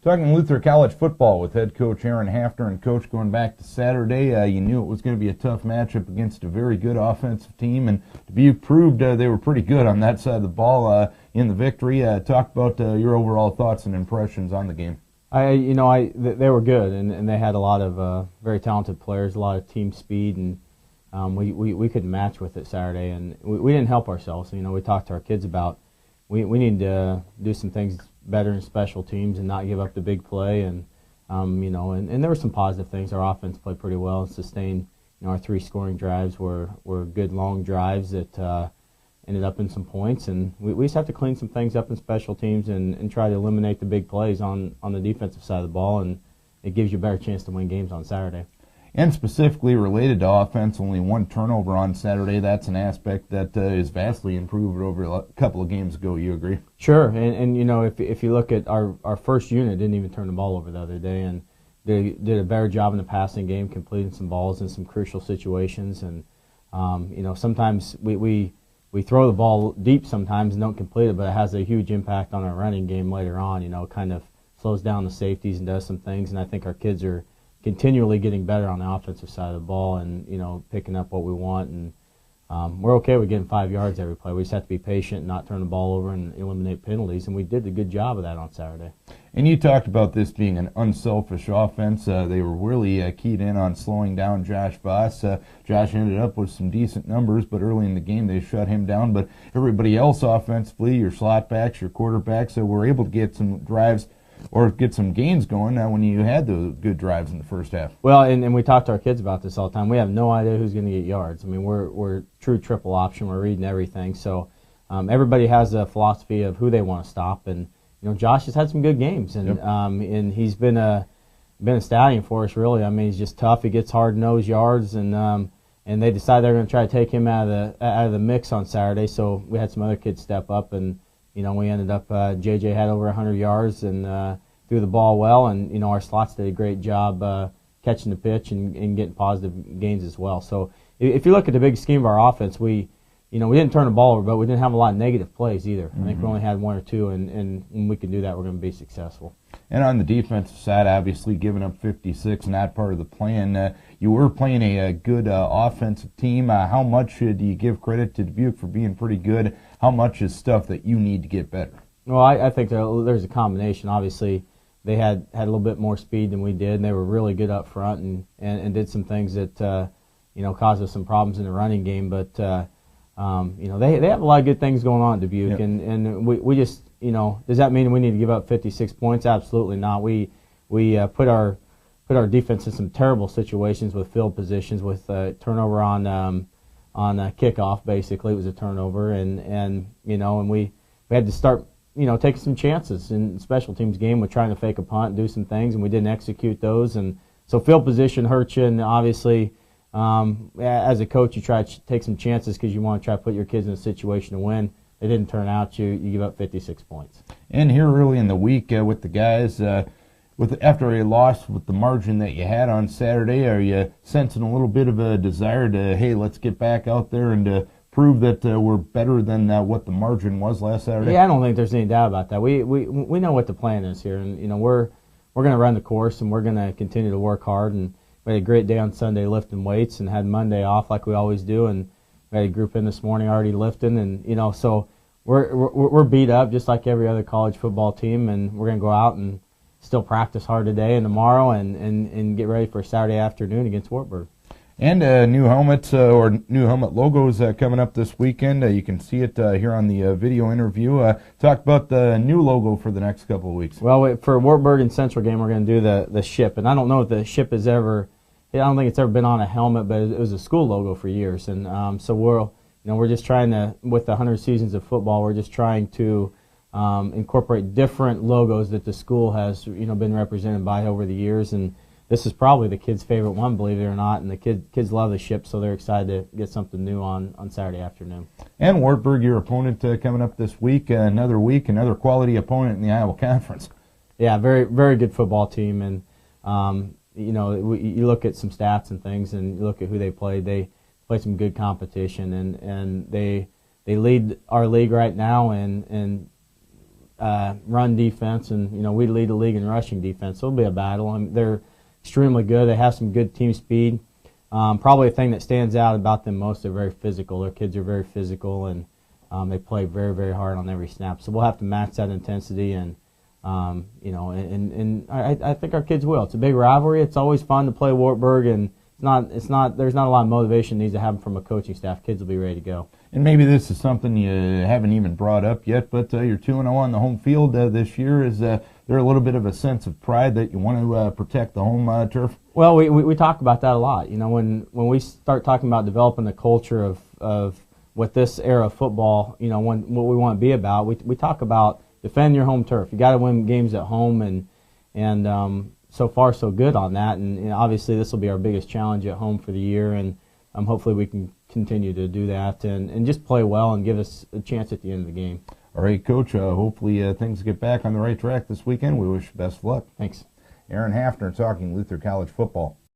Talking Luther College football with head coach Aaron Hafner, and coach, going back to Saturday, you knew it was going to be a tough matchup against a very good offensive team, and Dubuque proved they were pretty good on that side of the ball in the victory. Talk about your overall thoughts and impressions on the game. They were good, and they had a lot of very talented players, a lot of team speed, and we couldn't match with it Saturday, and we didn't help ourselves. We talked to our kids about we need to do some things better in special teams and not give up the big play, and and there were some positive things. Our offense played pretty well and sustained. Our 3 scoring drives were good long drives that ended up in some points, and we just have to clean some things up in special teams and try to eliminate the big plays on the defensive side of the ball, and it gives you a better chance to win games on Saturday. And specifically related to offense, only 1 turnover on Saturday. That's an aspect that is vastly improved over a couple of games ago. You agree? Sure. And if you look at our first unit, didn't even turn the ball over the other day, and they did a better job in the passing game, completing some balls in some crucial situations. And sometimes we throw the ball deep sometimes and don't complete it, but it has a huge impact on our running game later on. It kind of slows down the safeties and does some things. And I think our kids are continually getting better on the offensive side of the ball, and picking up what we want, and we're okay with getting 5 yards every play. We just have to be patient and not turn the ball over and eliminate penalties, and we did a good job of that on Saturday. And you talked about this being an unselfish offense. They were really keyed in on slowing down Josh Voss. Josh ended up with some decent numbers, but early in the game they shut him down. But everybody else offensively, your slot backs, your quarterbacks, were able to get some drives or get some gains going when you had those good drives in the first half. Well, and we talk to our kids about this all the time. We have no idea who's going to get yards. I mean, we're true triple option. We're reading everything. So everybody has a philosophy of who they want to stop. And Josh has had some good games, and yep. And he's been a stallion for us, really. I mean, he's just tough. He gets hard-nosed yards, and they decided they're going to try to take him out of the mix on Saturday. So we had some other kids step up, and we ended up, JJ had over 100 yards and threw the ball well, and, our slots did a great job catching the pitch and getting positive gains as well. So if you look at the big scheme of our offense, we didn't turn the ball over, but we didn't have a lot of negative plays either. I think we only had 1 or 2, and when we can do that, we're going to be successful. And on the defensive side, obviously giving up 56, not part of the plan. You were playing a good offensive team. How much do you give credit to Dubuque for being pretty good? How much is stuff that you need to get better? Well, I think there's a combination. Obviously, they had a little bit more speed than we did, and they were really good up front and did some things that caused us some problems in the running game. But they have a lot of good things going on at Dubuque, yep. and we just does that mean we need to give up 56 points? Absolutely not. We put our defense in some terrible situations with field positions, with turnover on kickoff. Basically, it was a turnover, and we had to start taking some chances in the special teams game with trying to fake a punt and do some things, and we didn't execute those. And so field position hurts you, and obviously as a coach you try to take some chances because you want to try to put your kids in a situation to win. It didn't turn out. You give up 56 points. And here early in the week with the guys, after a loss with the margin that you had on Saturday, are you sensing a little bit of a desire to, hey, let's get back out there and to prove that we're better than what the margin was last Saturday? Yeah, I don't think there's any doubt about that. We know what the plan is here, and we're going to run the course, and we're going to continue to work hard. And we had a great day on Sunday lifting weights, and had Monday off like we always do, and we had a group in this morning already lifting, and so we're beat up just like every other college football team, and we're going to go out and still practice hard today and tomorrow, and get ready for Saturday afternoon against Wartburg. And new helmets or new helmet logos coming up this weekend. You can see it here on the video interview. Talk about the new logo for the next couple of weeks. Well, for Wartburg and Central game, we're going to do the ship, and I don't know if the ship has ever. I don't think it's ever been on a helmet, but it was a school logo for years, and so we're just trying to, with the 100 seasons of football, we're just trying to incorporate different logos that the school has been represented by over the years, and this is probably the kids' favorite one, believe it or not, and the kids love the ship, so they're excited to get something new on Saturday afternoon. And Wartburg, your opponent coming up this week, another quality opponent in the Iowa Conference. Yeah, very, very good football team, and you look at some stats and things, and you look at who they played. They played some good competition, and they lead our league right now, and run defense, and we lead the league in rushing defense. So it'll be a battle. I mean, they're extremely good. They have some good team speed. Probably the thing that stands out about them most, they're very physical. Their kids are very physical, and they play very, very hard on every snap. So we'll have to match that intensity, and I think our kids will. It's a big rivalry. It's always fun to play Wartburg, and there's not a lot of motivation needs to happen from a coaching staff. Kids will be ready to go. And maybe this is something you haven't even brought up yet, but you're 2-0 on the home field this year. Is there a little bit of a sense of pride that you want to protect the home turf? Well, we talk about that a lot. When we start talking about developing the culture of what this era of football, what we want to be about, we talk about defend your home turf. You got to win games at home, and so far so good on that. And obviously this will be our biggest challenge at home for the year, and hopefully we can continue to do that and just play well and give us a chance at the end of the game. All right, Coach, hopefully things get back on the right track this weekend. We wish you best of luck. Thanks. Aaron Hafner talking Luther College football.